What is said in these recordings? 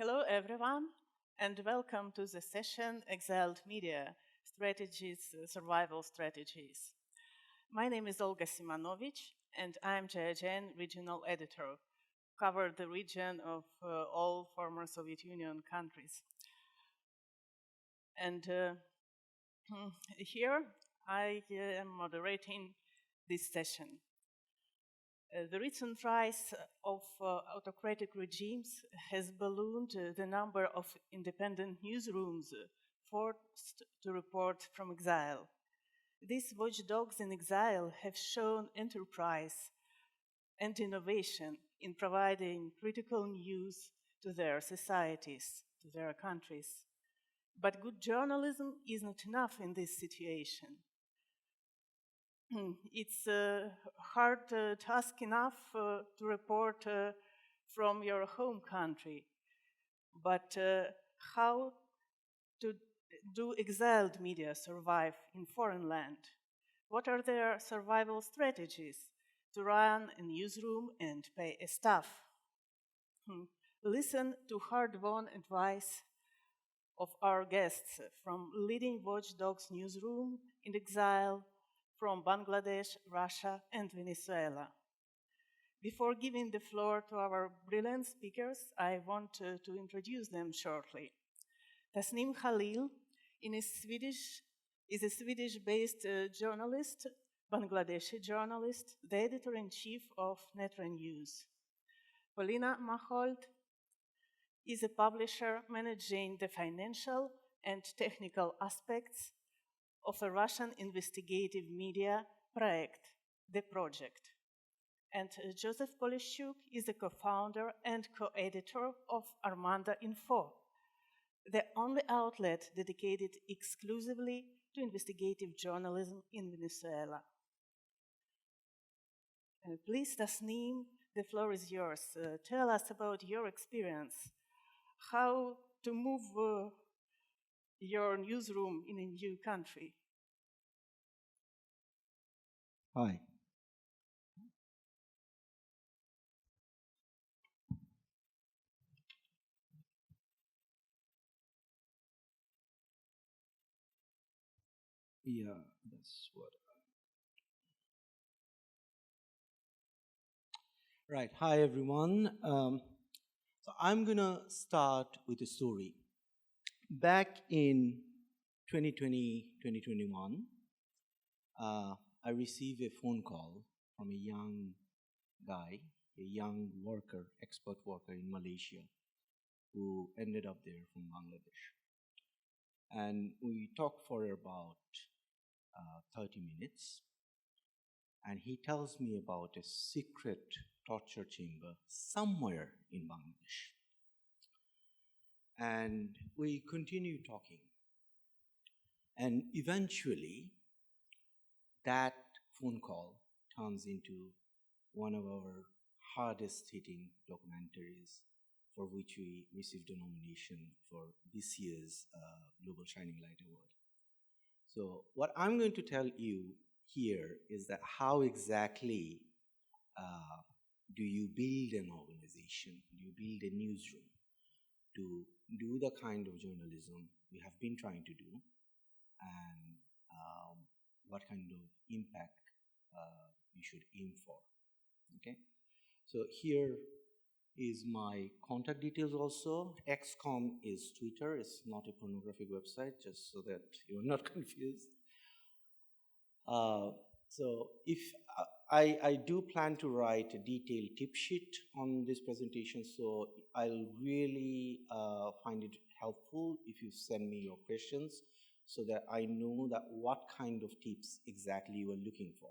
Hello, everyone, and welcome to the session Exiled Media Strategies, Survival Strategies. My name is Olga Simonovic, and I'm GIJN regional editor, cover the region of all former Soviet Union countries. And here I am moderating this session. The recent rise of autocratic regimes has ballooned the number of independent newsrooms forced to report from exile. These watchdogs in exile have shown enterprise and innovation in providing critical news to their societies, to their countries. But good journalism is not enough in this situation. It's a hard task enough to report from your home country, but how to do exiled media survive in foreign land? What are their survival strategies to run a newsroom and pay a staff? Listen to hard-won advice of our guests from leading watchdogs newsroom in exile, from Bangladesh, Russia, and Venezuela. Before giving the floor to our brilliant speakers, I want to introduce them shortly. Tasnim Khalil is a Swedish-based journalist, Bangladeshi journalist, the editor-in-chief of Netra News. Polina Mahold is a publisher managing the financial and technical aspects of a Russian investigative media project, The Project. And Joseph Polishchuk is the co-founder and co-editor of Armanda Info, the only outlet dedicated exclusively to investigative journalism in Venezuela. Please, Tasnim, the floor is yours. Tell us about your experience, how to move your newsroom in a new country. Hi. Yeah, that's what. Right. Hi, everyone. So I'm going to start with a story. Back in 2020, 2021, I received a phone call from a young guy, a young worker, expert worker in Malaysia, who ended up there from Bangladesh. And we talked for about 30 minutes. And he tells me about a secret torture chamber somewhere in Bangladesh. And we continue talking. And eventually, that phone call turns into one of our hardest hitting documentaries, for which we received a nomination for this year's Global Shining Light Award. So what I'm going to tell you here is that how exactly do you build an organization, do you build a newsroom to do the kind of journalism we have been trying to do, and what kind of impact you should aim for. Okay, so here is my contact details also. XCOM is Twitter, it's not a pornographic website, just so that you're not confused. So if I do plan to write a detailed tip sheet on this presentation, so I'll really find it helpful if you send me your questions so that I know that what kind of tips exactly you are looking for.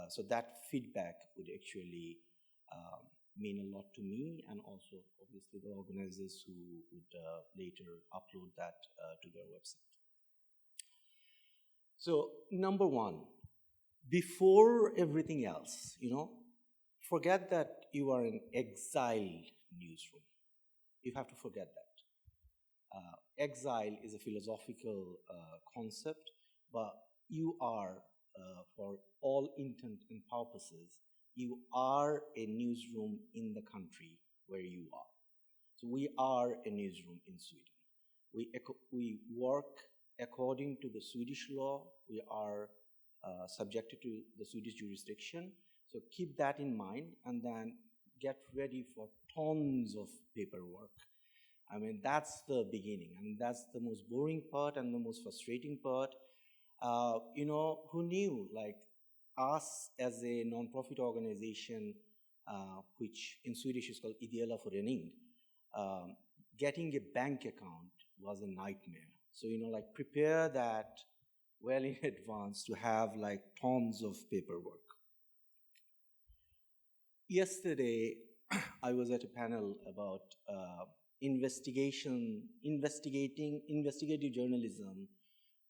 So that feedback would actually mean a lot to me, and also obviously the organizers who would later upload that to their website. So number one, before everything else, forget that you are an exiled newsroom. You have to forget that. Exile is a philosophical concept, but you are, for all intent and purposes, you are a newsroom in the country where you are. So we are a newsroom in Sweden. We work according to the Swedish law. We are subjected to the Swedish jurisdiction. So keep that in mind and then get ready for tons of paperwork. I mean, that's the beginning. I mean, that's the most boring part and the most frustrating part. Who knew, like, us as a non-profit organization, which in Swedish is called Ideella Förening, getting a bank account was a nightmare. So, like, prepare that well in advance to have, like, tons of paperwork. Yesterday, I was at a panel about investigative journalism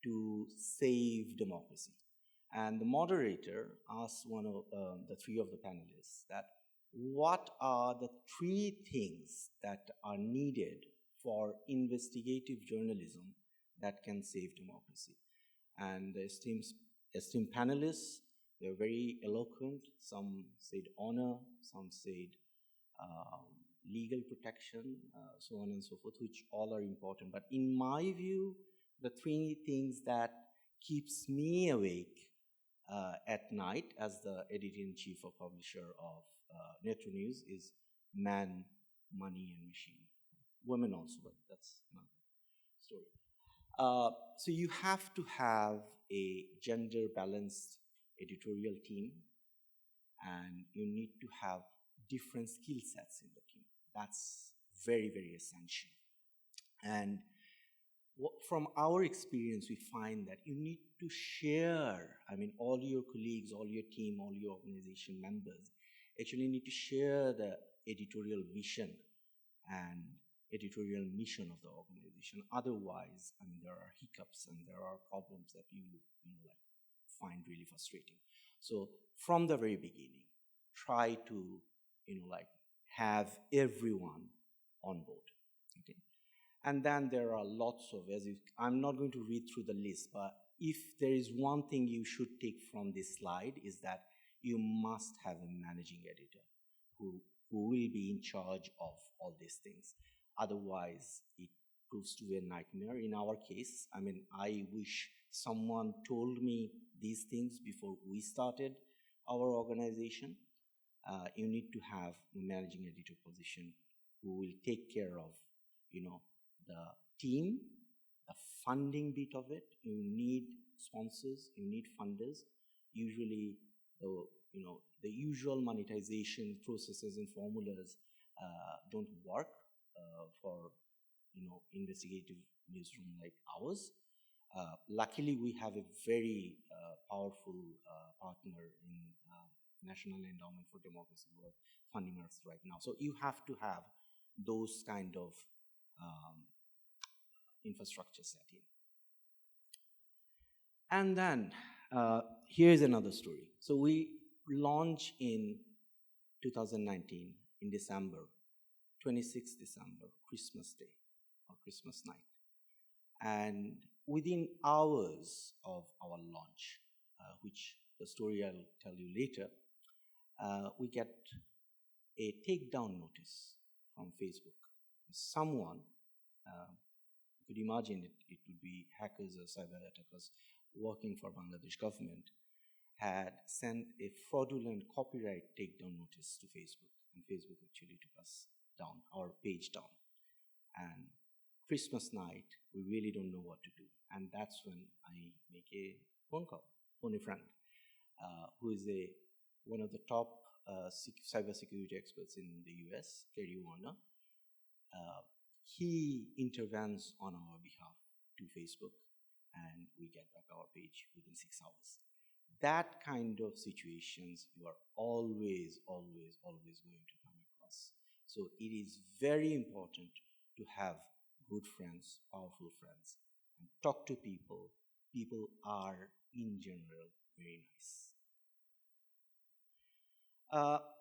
to save democracy. And the moderator asked one of the three of the panelists that what are the three things that are needed for investigative journalism that can save democracy. And the esteemed panelists, they're very eloquent. Some said honor, some said legal protection, so on and so forth, which all are important. But in my view, the three things that keeps me awake at night as the editor-in-chief or publisher of Netro News is man, money, and machine. Women also, but that's another story. So you have to have a gender-balanced editorial team, and you need to have different skill sets in the team. That's very, very essential. And from our experience, we find that you need to share, I mean, all your colleagues, all your team, all your organization members actually need to share the editorial vision and editorial mission of the organization. Otherwise, I mean, there are hiccups and there are problems that you like find really frustrating. So from the very beginning, try to, like have everyone on board. Okay. And then there are lots of, I'm not going to read through the list, but if there is one thing you should take from this slide is that you must have a managing editor who will be in charge of all these things. Otherwise, it proves to be a nightmare. In our case, I mean, I wish someone told me these things before we started our organization. You need to have a managing editor position who will take care of, the team, the funding bit of it. You need sponsors, you need funders. Usually, the usual monetization processes and formulas don't work for, investigative newsroom like ours. Luckily, we have a very powerful partner in National Endowment for Democracy who are funding us right now. So you have to have those kind of infrastructure set in. And then here's another story. So we launched in 2019 in December, 26th December, Christmas Day or Christmas night. And within hours of our launch, which the story I'll tell you later, we get a takedown notice from Facebook. Someone, you could imagine it would be hackers or cyber attackers working for Bangladesh government, had sent a fraudulent copyright takedown notice to Facebook. And Facebook actually took us down, our page down. And Christmas night, we really don't know what to do. And that's when I make a phone call, phone a friend, who is one of the top cybersecurity experts in the US, Kerry Warner. He intervenes on our behalf to Facebook, and we get back our page within 6 hours. That kind of situations you are always, always, always going to come across. So it is very important to have good friends, powerful friends, and talk to people. People are, in general, very nice.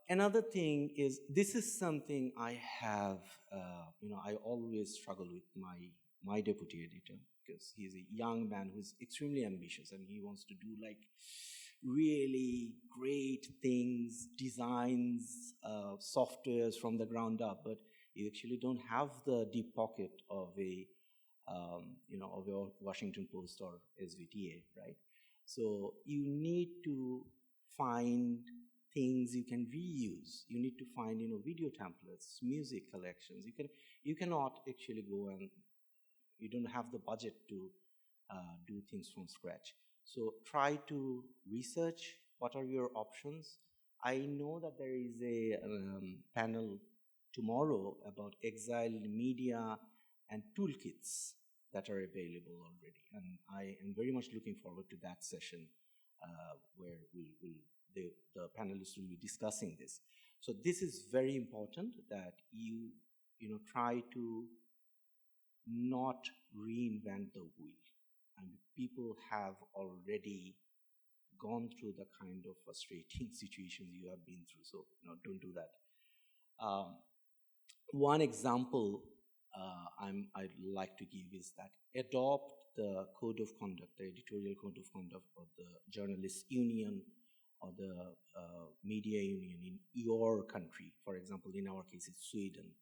Another thing is, this is something I have, I always struggle with my deputy editor, because he's a young man who's extremely ambitious and he wants to do like really great things, designs, softwares from the ground up. But You actually don't have the deep pocket of of a Washington Post or SVTA, right? So you need to find things you can reuse. You need to find, video templates, music collections. You cannot actually go and you don't have the budget to do things from scratch. So try to research what are your options. I know that there is a panel tomorrow about exiled media and toolkits that are available already, and I am very much looking forward to that session where the panelists will be discussing this. So this is very important that you try to not reinvent the wheel. And people have already gone through the kind of frustrating situations you have been through. So, don't do that. One example I'd like to give is that adopt the code of conduct, the editorial code of conduct of the journalists union or the media union in your country. For example, in our case, it's Sweden.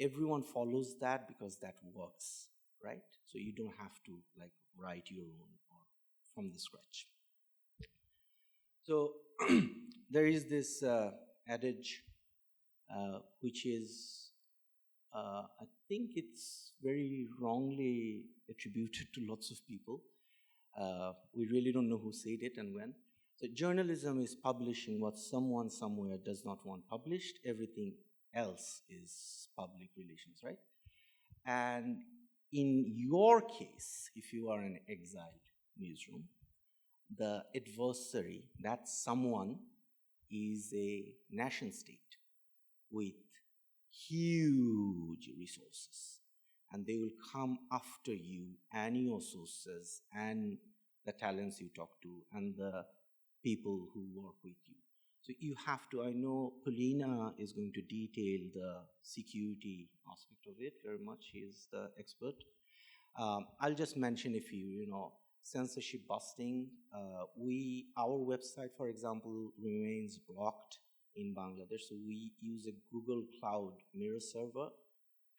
Everyone follows that because that works, right? So you don't have to write your own or from the scratch. So there is this adage which is, I think it's very wrongly attributed to lots of people. We really don't know who said it and when. So journalism is publishing what someone somewhere does not want published. Everything else is public relations, right? And in your case, if you are an exiled newsroom, the adversary, that someone, is a nation state with huge resources. And they will come after you and your sources and the talents you talk to and the people who work with you. So you have to, I know Paulina is going to detail the security aspect of it very much. She is the expert. I'll just mention a few, censorship busting. Our website, for example, remains blocked in Bangladesh. So we use a Google Cloud mirror server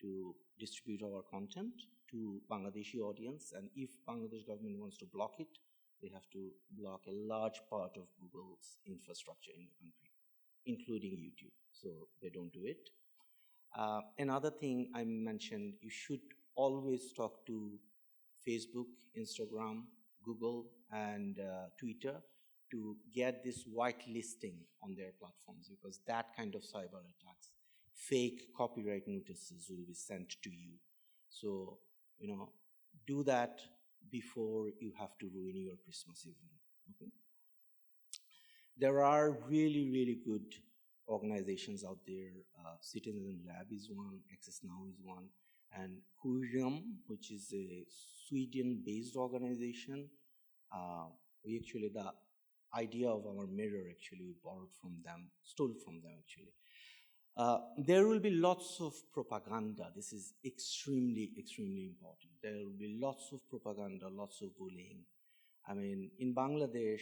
to distribute our content to Bangladeshi audience. And if Bangladesh government wants to block it, they have to block a large part of Google's infrastructure in the country, including YouTube. So they don't do it. Another thing I mentioned, you should always talk to Facebook, Instagram, Google, and Twitter to get this whitelisting on their platforms, because that kind of cyber attacks, fake copyright notices will be sent to you. So, do that before you have to ruin your Christmas evening. Okay? There are really, really good organizations out there. Citizen Lab is one, Access Now is one, and Curium, which is a Sweden-based organization. The idea of our mirror actually we borrowed from them, stole from them actually. There will be lots of propaganda. This is extremely, extremely important. There will be lots of propaganda, lots of bullying. In Bangladesh,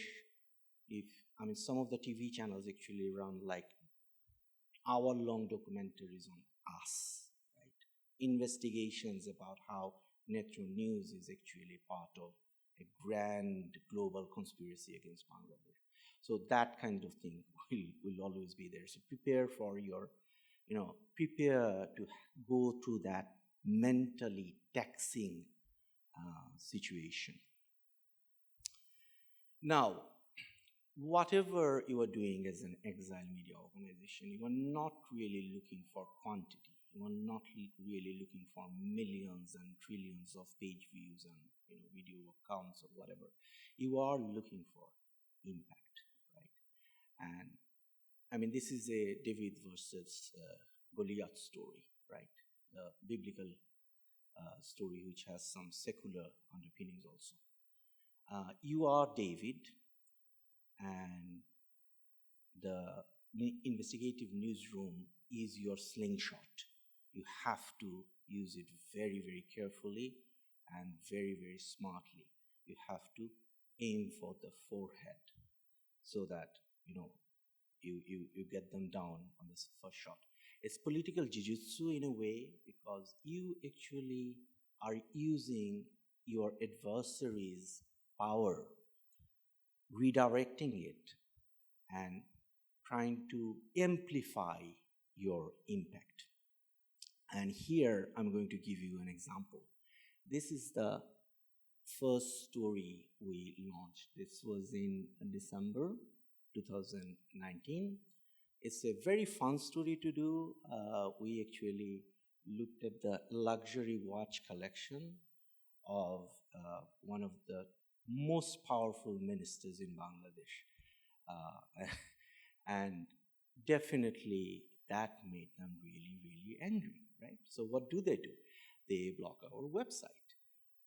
some of the TV channels actually run hour-long documentaries on us, right? Investigations about how Netro News is actually part of a grand global conspiracy against Bangladesh. So that kind of thing will always be there. So prepare for prepare to go through that mentally taxing situation. Now, whatever you are doing as an exile media organization, you are not really looking for quantity. You are not really looking for millions and trillions of page views and video accounts or whatever. You are looking for impact, right? And this is a David versus Goliath story, right? The biblical story, which has some secular underpinnings also. You are David, and the investigative newsroom is your slingshot. You have to use it very, very carefully and very, very smartly. You have to aim for the forehead so that you get them down on this first shot. It's political jujutsu in a way, because you actually are using your adversary's power, redirecting it, and trying to amplify your impact. And here I'm going to give you an example. This is the first story we launched. This was in December 2019. It's a very fun story to do. We actually looked at the luxury watch collection of one of the most powerful ministers in Bangladesh. And definitely that made them really, really angry, right? So what do? They block our website.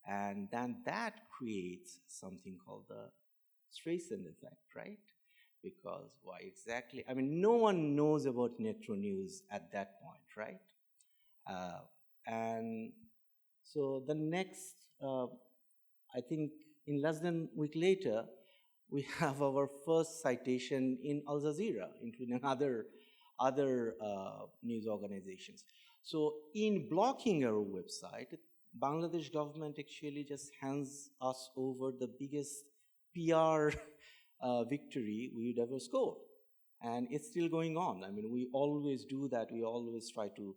And then that creates something called the Streisand effect, right? Because why exactly? I mean, no one knows about Netro News at that point, right? And so the next, I think in less than a week later, we have our first citation in Al Jazeera, including other news organizations. So in blocking our website, Bangladesh government actually just hands us over the biggest PR victory we'd ever score. And it's still going on. I mean, we always do that. We always try to,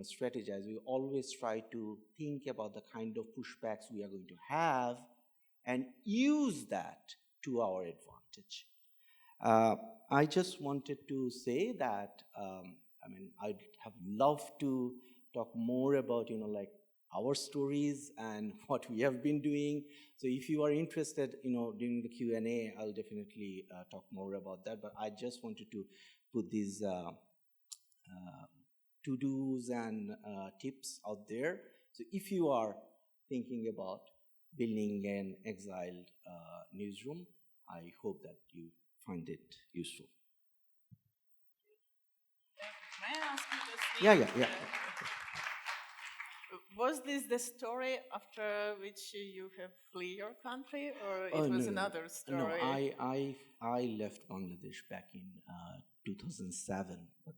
strategize. We always try to think about the kind of pushbacks we are going to have and use that to our advantage. I just wanted to say that, I'd have loved to talk more about, our stories and what we have been doing. So if you are interested, during the Q&A, I'll definitely talk more about that. But I just wanted to put these to-dos and tips out there. So if you are thinking about building an Exiled newsroom, I hope that you find it useful. May I ask you Yeah. to was this the story after which you have flee your country, or it was another story? No, I left Bangladesh back in 2007. But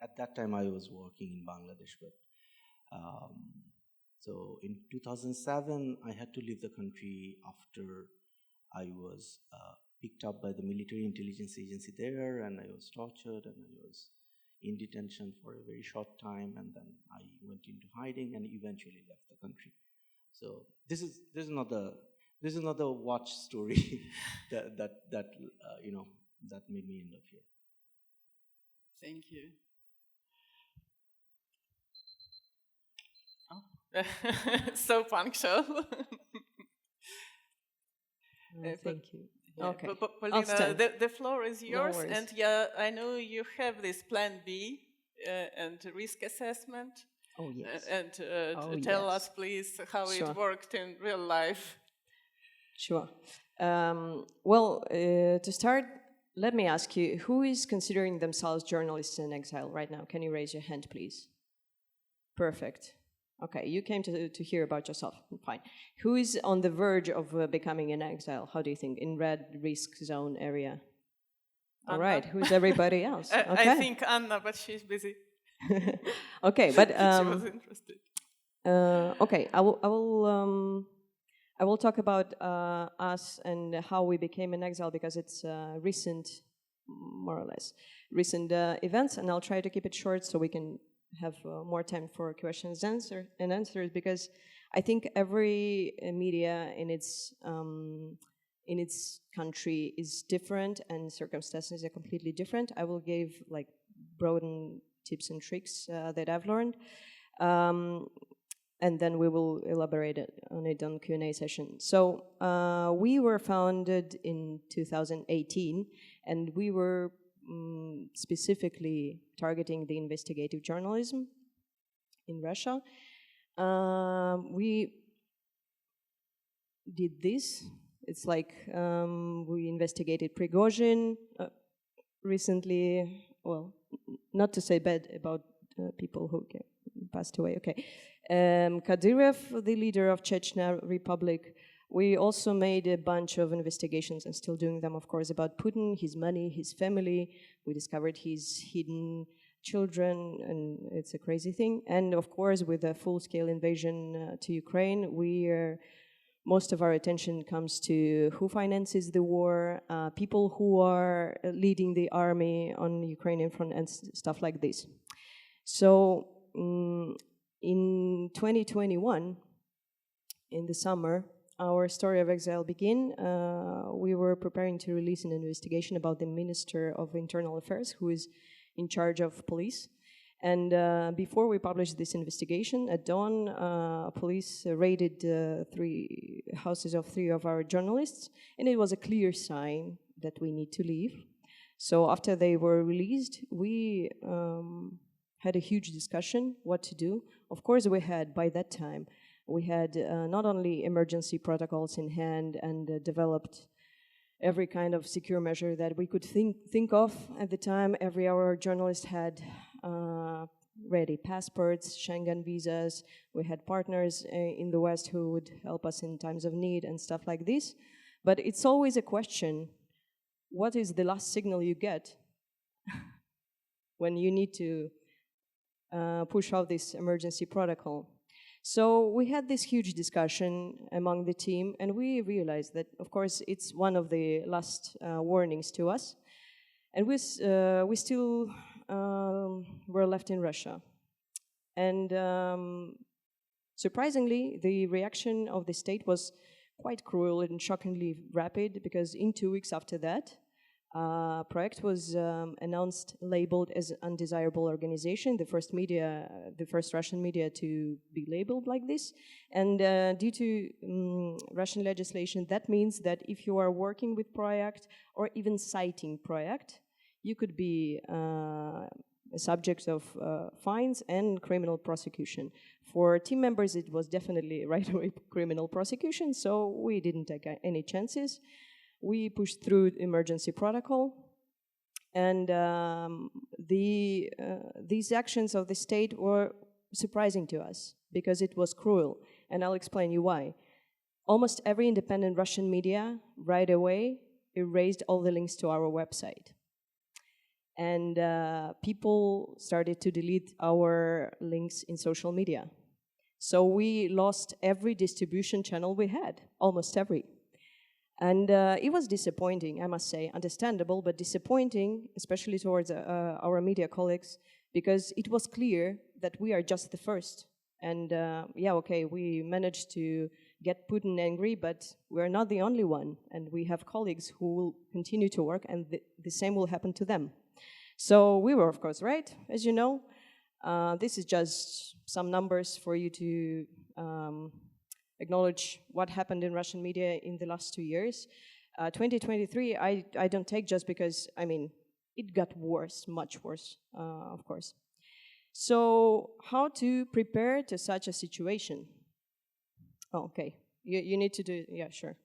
at that time I was working in Bangladesh. But so in 2007 I had to leave the country after I was picked up by the military intelligence agency there, and I was tortured, and I was in detention for a very short time, and then I went into hiding and eventually left the country. So this is not the watch story that made me end up here. Thank you. Oh, so punctual. Thank you. Yeah, okay. Polina, the floor is yours. No, and yeah, I know you have this plan B and risk assessment. Oh, yes. And tell us, please, how it worked in real life. Sure. To start, let me ask you, who is considering themselves journalists in exile right now? Can you raise your hand, please? Perfect. Okay, you came to hear about yourself. Fine. Who is on the verge of becoming an exile? How do you think? In red risk zone area? All right. Who's everybody else? Okay. I think Anna, but she's busy. Okay, but she was interested. Okay, I will talk about us and how we became an exile, because it's recent, more or less, recent events, and I'll try to keep it short so we can have more time for questions and answers, because I think every media in its country is different and circumstances are completely different. I will give broad tips and tricks that I've learned, and then we will elaborate on it on Q&A session. So we were founded in 2018, and we were specifically targeting the investigative journalism in Russia. We did this. It's we investigated Prigozhin recently. Well, not to say bad about people who passed away. Okay, Kadyrov, the leader of Chechnya Republic. We also made a bunch of investigations, and still doing them, of course, about Putin, his money, his family. We discovered his hidden children, and it's a crazy thing. And of course, with a full-scale invasion to Ukraine, most of our attention comes to who finances the war, people who are leading the army on the Ukrainian front, and stuff like this. So in 2021, in the summer, our story of exile began. We were preparing to release an investigation about the Minister of Internal Affairs, who is in charge of police. And before we published this investigation, at dawn, police raided 3 houses of 3 of our journalists, and it was a clear sign that we need to leave. So after they were released, we had a huge discussion what to do. Of course, by that time, we had not only emergency protocols in hand and developed every kind of secure measure that we could think of at the time. Every our journalist had ready passports, Schengen visas. We had partners in the West who would help us in times of need and stuff like this. But it's always a question, what is the last signal you get when you need to push out this emergency protocol? So we had this huge discussion among the team, and we realized that, of course, it's one of the last warnings to us. And we still were left in Russia. And surprisingly, the reaction of the state was quite cruel and shockingly rapid, because in 2 weeks after that, Project was announced, labeled as an undesirable organization, the first Russian media to be labeled like this. And due to Russian legislation, that means that if you are working with Project or even citing Project, you could be a subject of fines and criminal prosecution. For team members, it was definitely right away criminal prosecution, so we didn't take any chances. We pushed through emergency protocol, and these actions of the state were surprising to us because it was cruel, and I'll explain you why. Almost every independent Russian media right away erased all the links to our website. And people started to delete our links in social media. So we lost every distribution channel we had, almost every. And it was disappointing, I must say, understandable, but disappointing, especially towards our media colleagues, because it was clear that we are just the first. And yeah, okay, we managed to get Putin angry, but we're not the only one. And we have colleagues who will continue to work, and the same will happen to them. So we were, of course, right, as you know. This is just some numbers for you to acknowledge what happened in Russian media in the last 2 years. 2023, I don't take just because, I mean, it got worse, much worse, of course. So how to prepare to such a situation? Oh, okay, you need to do, yeah, sure.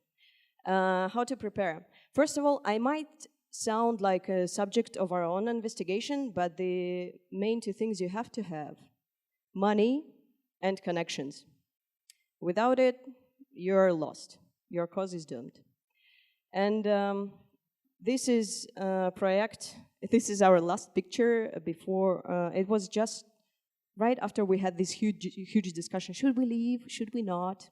How to prepare? First of all, I might sound like a subject of our own investigation, but the main 2 things you have to have: money and connections. Without it, you're lost. Your cause is doomed. And this is Project. This is our last picture before. It was just right after we had this huge discussion. Should we leave? Should we not?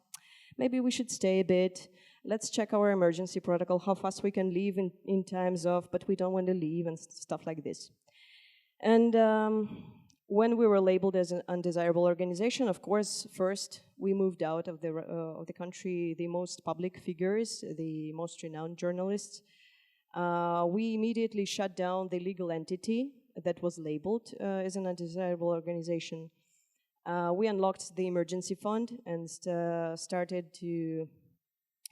Maybe we should stay a bit. Let's check our emergency protocol, how fast we can leave in times of, but we don't want to leave, and stuff like this. And when we were labeled as an undesirable organization, of course, first we moved out of the country the most public figures, the most renowned journalists. We immediately shut down the legal entity that was labeled as an undesirable organization. We unlocked the emergency fund and started to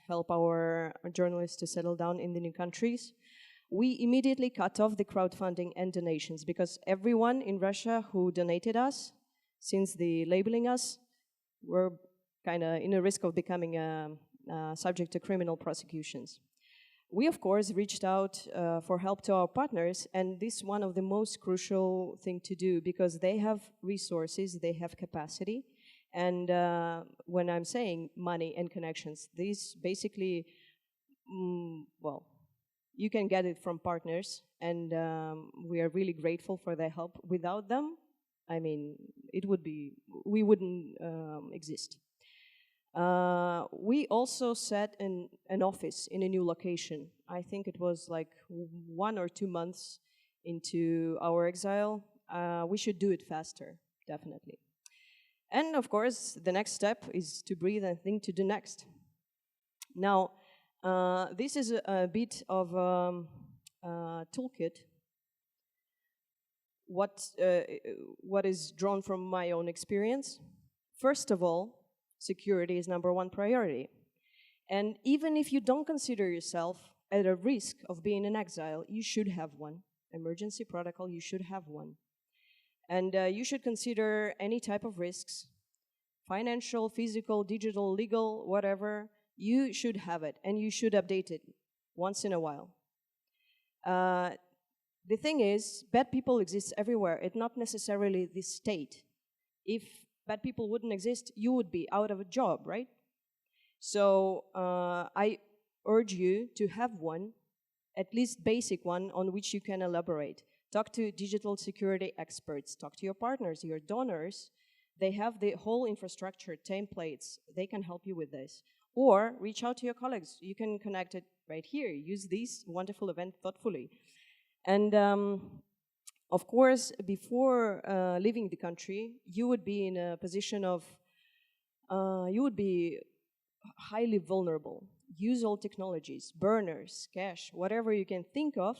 help our journalists to settle down in the new countries. We immediately cut off the crowdfunding and donations, because everyone in Russia who donated us, since the labeling us, were kind of in a risk of becoming subject to criminal prosecutions. We, of course, reached out for help to our partners, and this is one of the most crucial thing to do, because they have resources, they have capacity, and when I'm saying money and connections, these basically, well, You can get it from partners, and we are really grateful for their help. Without them, I mean, we wouldn't exist. We also set an office in a new location. I think it was like 1 or 2 months into our exile. We should do it faster, definitely. And of course, the next step is to breathe and think to do next. Now, this is a bit of a toolkit. What is drawn from my own experience? First of all, security is #1 priority. And even if you don't consider yourself at a risk of being in exile, you should have one. Emergency protocol, you should have one. And you should consider any type of risks, financial, physical, digital, legal, whatever. You should have it, and you should update it once in a while. The thing is, bad people exist everywhere. It's not necessarily the state. If bad people wouldn't exist, you would be out of a job, right? So I urge you to have one, at least basic one, on which you can elaborate. Talk to digital security experts. Talk to your partners, your donors. They have the whole infrastructure, templates. They can help you with this. Or reach out to your colleagues. You can connect it right here. Use this wonderful event thoughtfully. And of course, before leaving the country, you would be in a position of, you would be highly vulnerable. Use all technologies, burners, cash, whatever you can think of,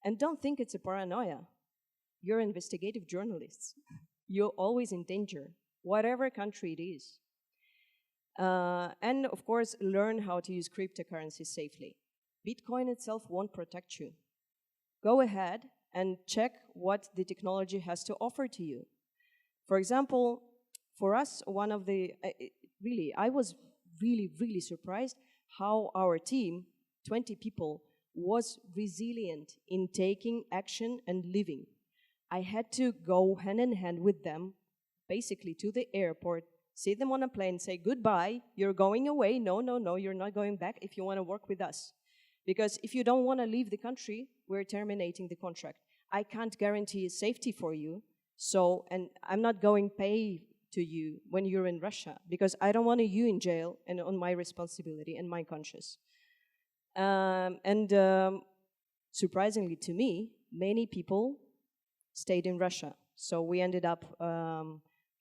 and don't think it's a paranoia. You're investigative journalists. You're always in danger, whatever country it is. And of course, learn how to use cryptocurrency safely. Bitcoin itself won't protect you. Go ahead and check what the technology has to offer to you. For example, for us, one of the, I was really surprised how our team, 20 people, was resilient in taking action and living. I had to go hand in hand with them, basically to the airport, sit them on a plane, say goodbye, you're going away, no, you're not going back if you want to work with us. Because if you don't want to leave the country, we're terminating the contract. I can't guarantee safety for you, so, and I'm not going pay to you when you're in Russia, because I don't want you in jail and on my responsibility and my conscience. Surprisingly to me, many people stayed in Russia. So we ended up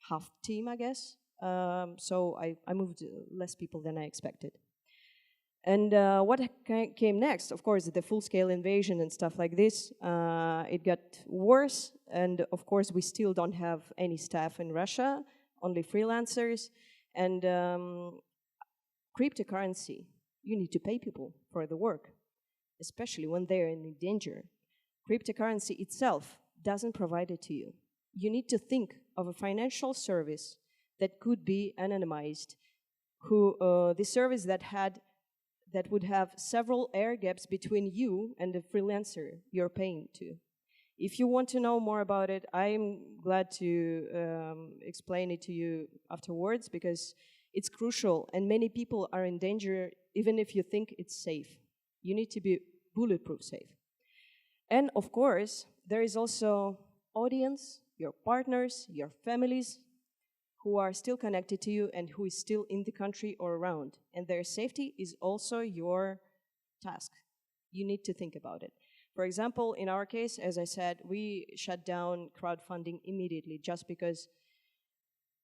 half team, I guess. So I moved less people than I expected. And what came next? Of course, the full-scale invasion and stuff like this. It got worse, and of course, we still don't have any staff in Russia, only freelancers. And cryptocurrency, you need to pay people for the work, especially when they're in danger. Cryptocurrency itself doesn't provide it to you. You need to think of a financial service that could be anonymized, the service that would have several air gaps between you and the freelancer you're paying to. If you want to know more about it, I'm glad to explain it to you afterwards, because it's crucial and many people are in danger even if you think it's safe. You need to be bulletproof safe. And of course, there is also audience, your partners, your families, who are still connected to you and who is still in the country or around. And their safety is also your task. You need to think about it. For example, in our case, as I said, we shut down crowdfunding immediately just because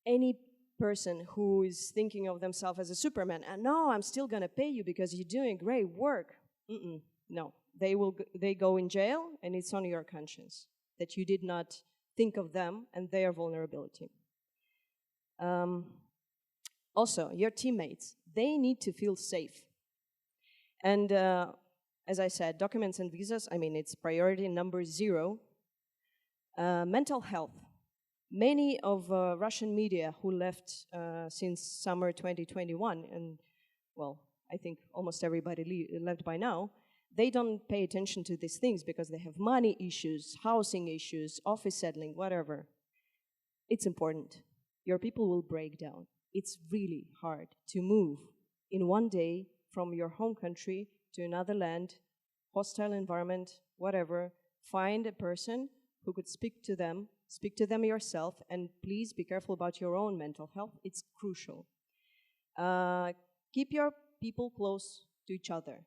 any person who is thinking of themselves as a Superman, and no, I'm still gonna pay you because you're doing great work. No, they go in jail, and it's on your conscience that you did not think of them and their vulnerability. Also, your teammates, they need to feel safe. And as I said, documents and visas, I mean, it's priority number 0. Mental health. Many of Russian media who left since summer 2021, and well, I think almost everybody left by now, they don't pay attention to these things because they have money issues, housing issues, office settling, whatever. It's important. Your people will break down. It's really hard to move in one day from your home country to another land hostile environment, whatever, find a person who could speak to them yourself, and please be careful about your own mental health. It's crucial. Keep your people close to each other.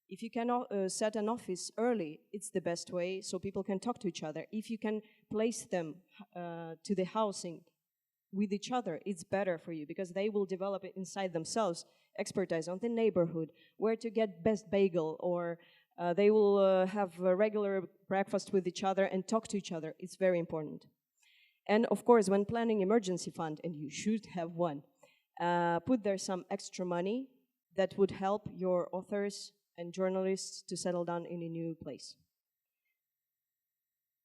If you can set an office early, it's the best way so people can talk to each other. If you can place them to the housing with each other, it's better for you because they will develop it inside themselves, expertise on the neighborhood, where to get best bagel, or they will have a regular breakfast with each other and talk to each other. It's very important. And of course, when planning emergency fund, and you should have one, put there some extra money that would help your authors and journalists to settle down in a new place.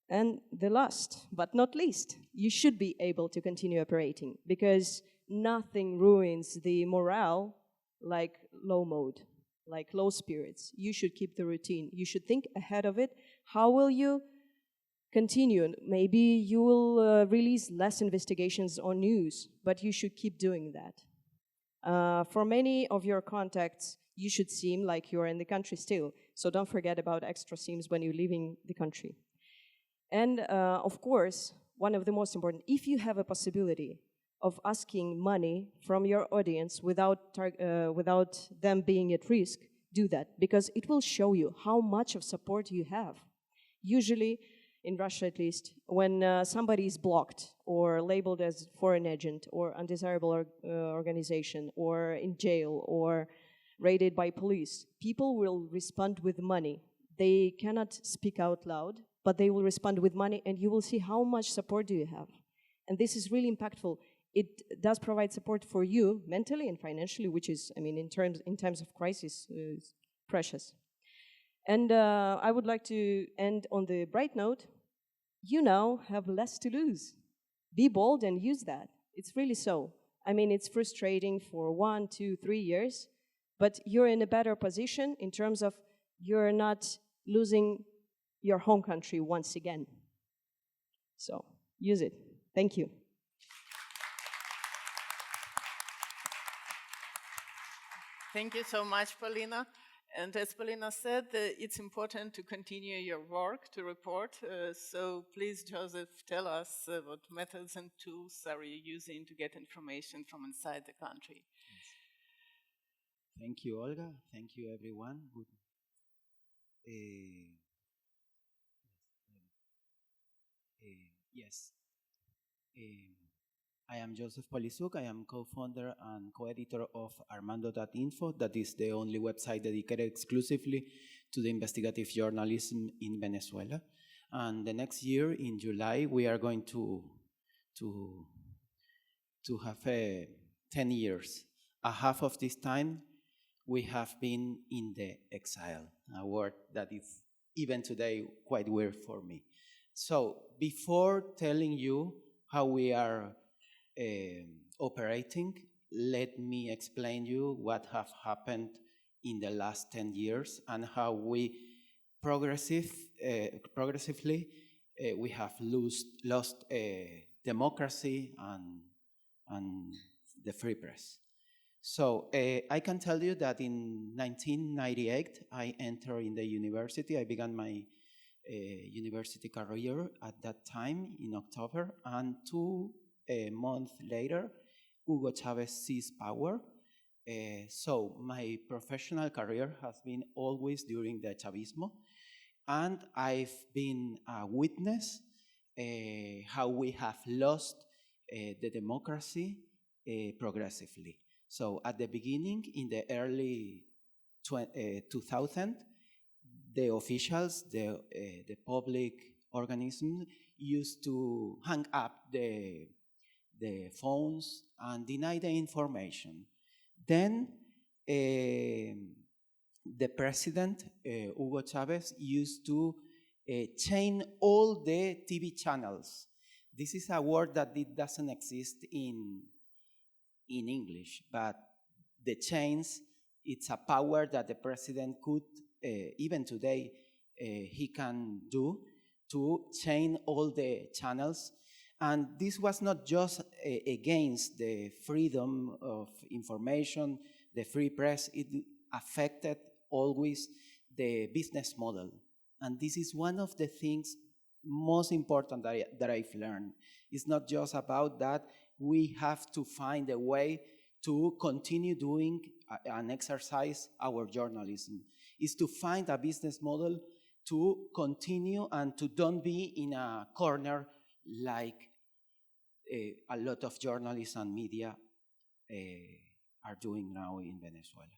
And the last but not least, you should be able to continue operating because nothing ruins the morale like low mode, like low spirits. You should keep the routine. You should think ahead of it. How will you continue? Maybe you will release less investigations on news, but you should keep doing that. For many of your contacts, you should seem like you're in the country still. So don't forget about extra SIMs when you're leaving the country. And of course, one of the most important, if you have a possibility of asking money from your audience without them being at risk, do that, because it will show you how much of support you have. Usually, in Russia at least, when somebody is blocked or labeled as foreign agent or undesirable organization or in jail or raided by police, people will respond with money. They cannot speak out loud, but they will respond with money, and you will see how much support do you have. And this is really impactful. It does provide support for you mentally and financially, which is, I mean, in times of crisis, is precious. And I would like to end on the bright note. You now have less to lose. Be bold and use that. It's really so. I mean, it's frustrating for 1, 2, 3 years, but you're in a better position in terms of you're not losing your home country once again. So, use it. Thank you. Thank you so much, Paulina. And as Paulina said, it's important to continue your work, to report. So please, Joseph, tell us what methods and tools are you using to get information from inside the country? Yes. Thank you, Olga. Thank you, everyone. Good. Yes. I am Joseph Polisuk. I am co-founder and co-editor of Armando.info. That is the only website dedicated exclusively to the investigative journalism in Venezuela. And the next year, in July, we are going to have 10 years. A half of this time, we have been in the exile, a word that is even today quite weird for me. So before telling you how we are operating, let me explain you what have happened in the last 10 years and how we progressively we have lost democracy and the free press. So I can tell you that in 1998, I entered in the university. I began my university career at that time in October, and 2 months later, Hugo Chavez seized power. So my professional career has been always during the Chavismo, and I've been a witness how we have lost the democracy progressively. So at the beginning, in the early 2000, the officials, the public organisms used to hang up the phones and deny the information. Then the president, Hugo Chavez, used to chain all the TV channels. This is a word that it doesn't exist in English, but the chains, it's a power that the president could, even today, he can do to chain all the channels. And this was not just against the freedom of information, the free press, it affected always the business model. And this is one of the things most important that I've learned. It's not just about that. We have to find a way to continue doing and exercise our journalism. Is to find a business model to continue and to don't be in a corner like a lot of journalists and media are doing now in Venezuela.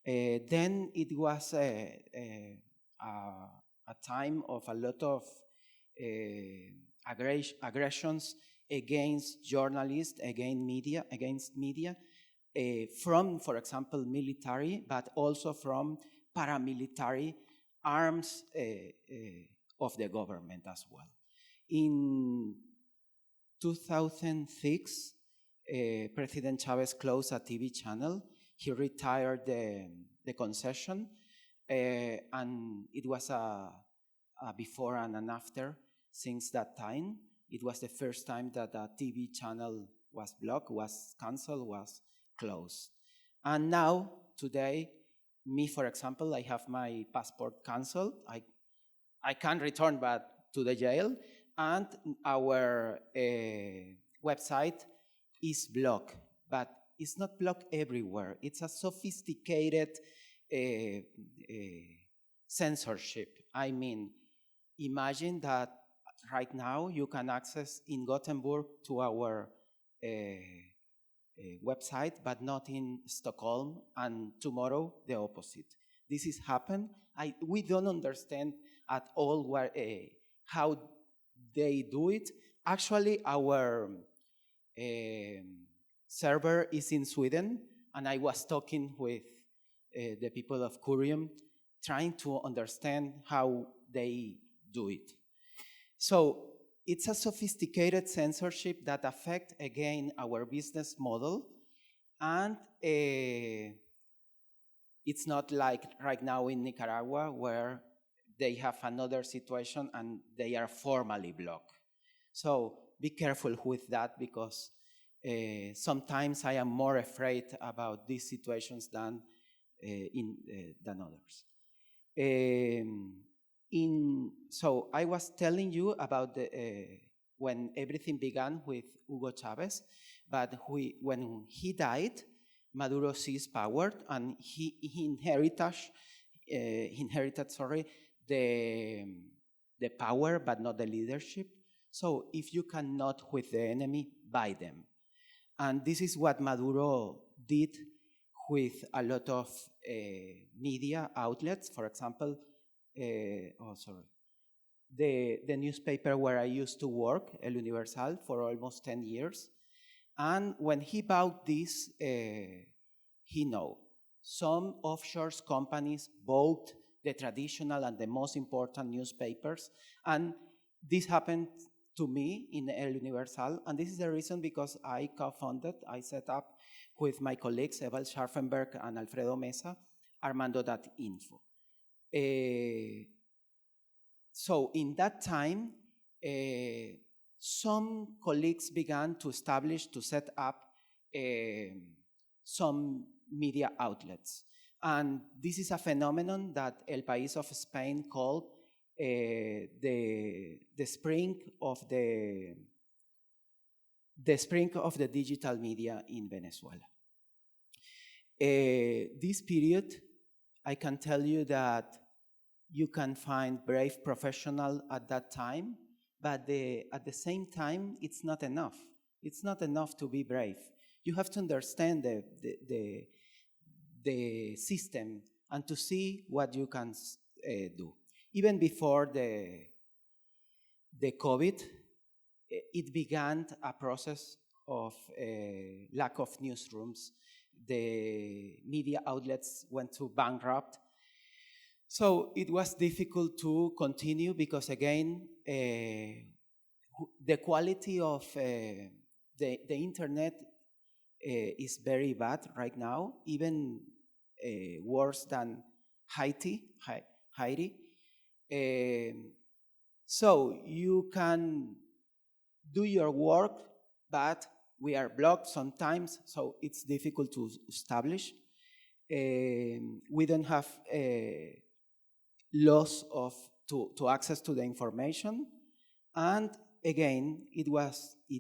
Then it was a time of a lot of aggressions against journalists, against media, from, for example, military, but also from paramilitary arms of the government as well. In 2006, President Chavez closed a TV channel. He retired the concession, and it was a before and an after. Since that time, it was the first time that a TV channel was blocked, was canceled, was closed. And now, today, me, for example, I have my passport canceled. I can't return back to the jail, and our website is blocked, but it's not blocked everywhere. It's a sophisticated censorship. I mean, imagine that right now you can access in Gothenburg to our website, but not in Stockholm, and tomorrow the opposite. This is happened. We don't understand at all how they do it. Actually, our server is in Sweden, and I was talking with the people of Curium, trying to understand how they do it. So it's a sophisticated censorship that affects, again, our business model, and it's not like right now in Nicaragua where they have another situation and they are formally blocked. So be careful with that, because sometimes I am more afraid about these situations than others. So I was telling you about when everything began with Hugo Chavez, but when he died, Maduro seized power, and he inherited the power, but not the leadership. So if you cannot with the enemy, buy them. And this is what Maduro did with a lot of media outlets. For example, the newspaper where I used to work, El Universal, for almost 10 years. And when he bought this, he know some offshore companies bought the traditional and the most important newspapers. And this happened to me in El Universal. And this is the reason because I set up with my colleagues, Eval Scharfenberg and Alfredo Mesa, Armando.info. So in that time, some colleagues began to set up some media outlets. And this is a phenomenon that El País of Spain called the spring of the digital media in Venezuela. This period, I can tell you that you can find brave professionals at that time, but at the same time, it's not enough. It's not enough to be brave. You have to understand the system and to see what you can do. Even before the COVID, it began a process of lack of newsrooms. The media outlets went to bankrupt. So it was difficult to continue because, again, the quality of the internet is very bad right now, even worse than Haiti. So you can do your work, but we are blocked sometimes, so it's difficult to establish. We don't have loss of to access to the information, and again, it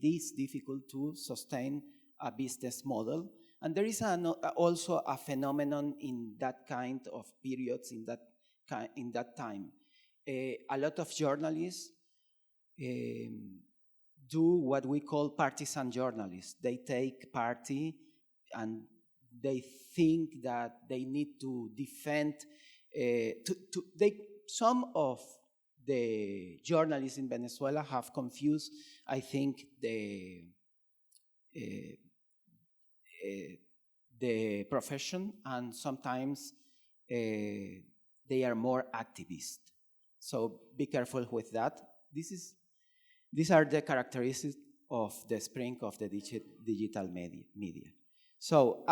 is difficult to sustain a business model. And there is also a phenomenon in that kind of periods, in that time. A lot of journalists do what we call partisan journalists. They take party and they think that they need to defend. Some of the journalists in Venezuela have confused, I think, the profession, and sometimes they are more activist. So be careful with that. These are the characteristics of the spring of the digital media. So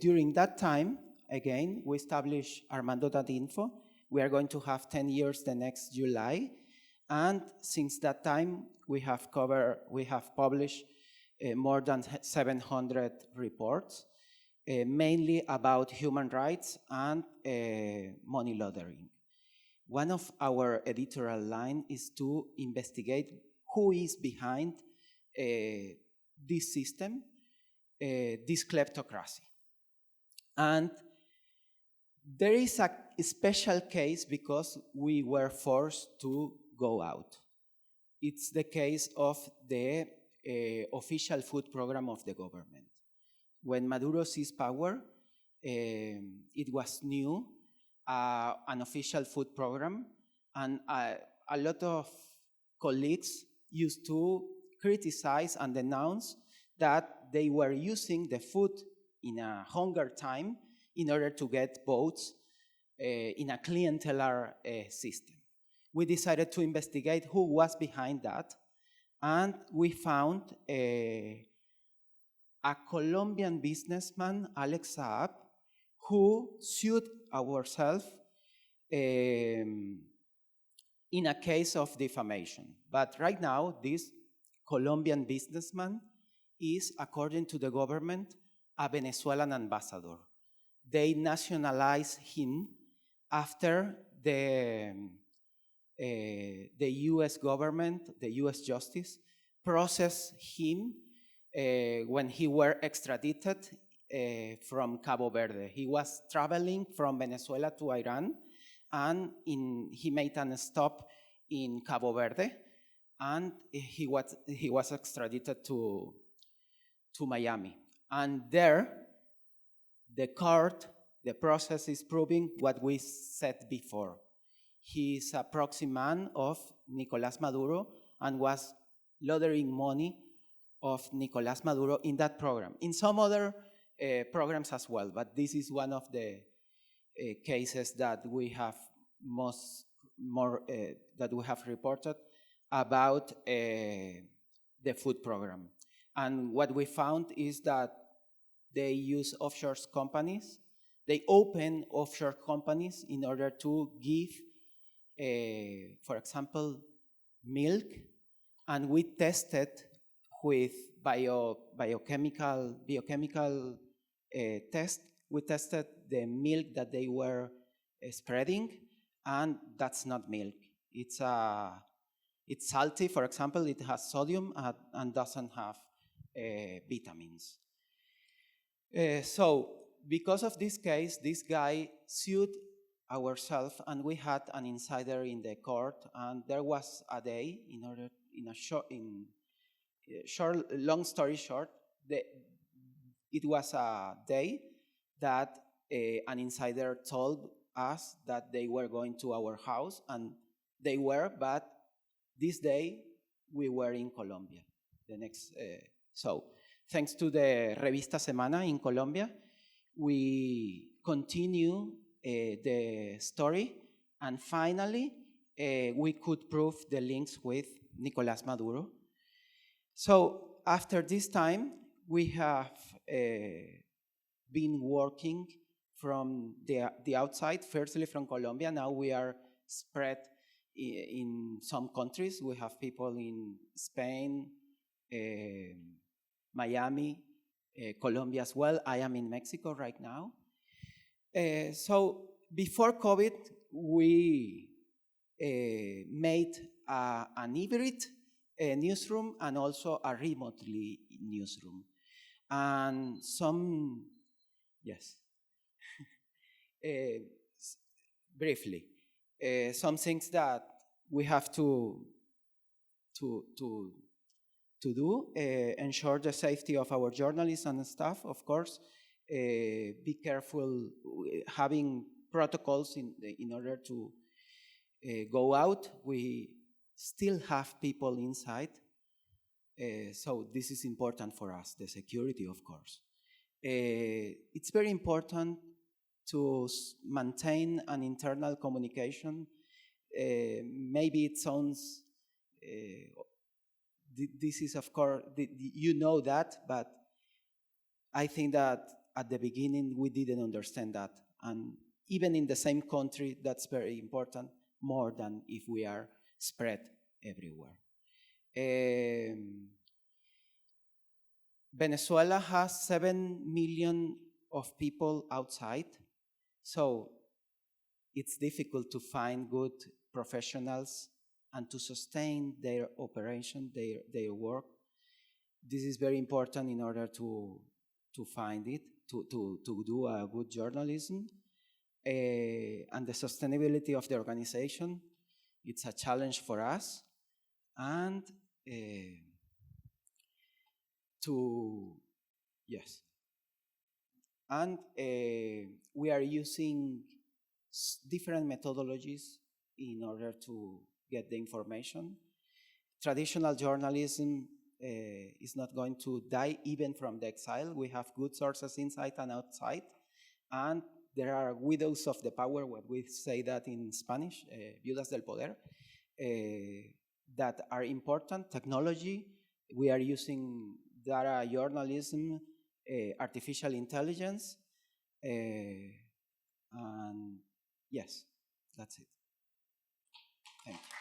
during that time, again, we established Armando.info. We are going to have 10 years the next July. And since that time, we have published more than 700 reports, mainly about human rights and money laundering. One of our editorial line is to investigate who is behind this system, this kleptocracy. And there is a special case because we were forced to go out. It's the case of the official food program of the government. When Maduro seized power, it was new, an official food program, and a lot of colleagues used to criticize and denounce that they were using the food in a hunger time in order to get votes in a clientelar system. We decided to investigate who was behind that, and we found a Colombian businessman, Alex Saab, who sued ourselves in a case of defamation. But right now, this Colombian businessman is, according to the government, a Venezuelan ambassador. They nationalized him after the US government, the US justice, processed him when he were extradited from Cabo Verde. He was traveling from Venezuela to Iran, and he made a stop in Cabo Verde, and he was extradited to Miami. And there, the process is proving what we said before. He is a proxy man of Nicolás Maduro and was laundering money of Nicolás Maduro in that program. In some other programs as well, but this is one of the cases that we have that we have reported about the food program. And what we found is that they use offshore companies. They open offshore companies in order to give, for example, milk, and we tested with biochemical test. We tested the milk that they were spreading, and that's not milk. It's salty, for example. It has sodium and doesn't have vitamins. So because of this case, this guy sued ourselves, and we had an insider in the court, and there was a day long story short, it was a day that an insider told us that they were going to our house, and they were, but this day we were in Colombia. So thanks to the Revista Semana in Colombia, we continue the story, and finally we could prove the links with Nicolás Maduro. So after this time, we have been working from the outside, firstly from Colombia. Now we are spread in some countries. We have people in Spain, Miami, Colombia as well. I am in Mexico right now. So before COVID, we made an hybrid newsroom and also a remotely newsroom. And some, yes, briefly, some things that we have to do, ensure the safety of our journalists and staff, of course, be careful having protocols in order to go out. We still have people inside, so this is important for us, the security, of course. It's very important to maintain an internal communication. Maybe it sounds, this is, of course, you know that, but I think that at the beginning we didn't understand that. And even in the same country, that's very important, more than if we are spread everywhere. Venezuela has 7 million of people outside, so it's difficult to find good professionals and to sustain their operation, their work. This is very important in order to find it, to do a good journalism. And the sustainability of the organization, it's a challenge for us. And we are using different methodologies in order to get the information. Traditional journalism is not going to die even from the exile. We have good sources inside and outside. And there are widows of the power, what we say that in Spanish, viudas del poder, that are important. Technology, we are using data journalism, artificial intelligence, and yes, that's it. Thank you.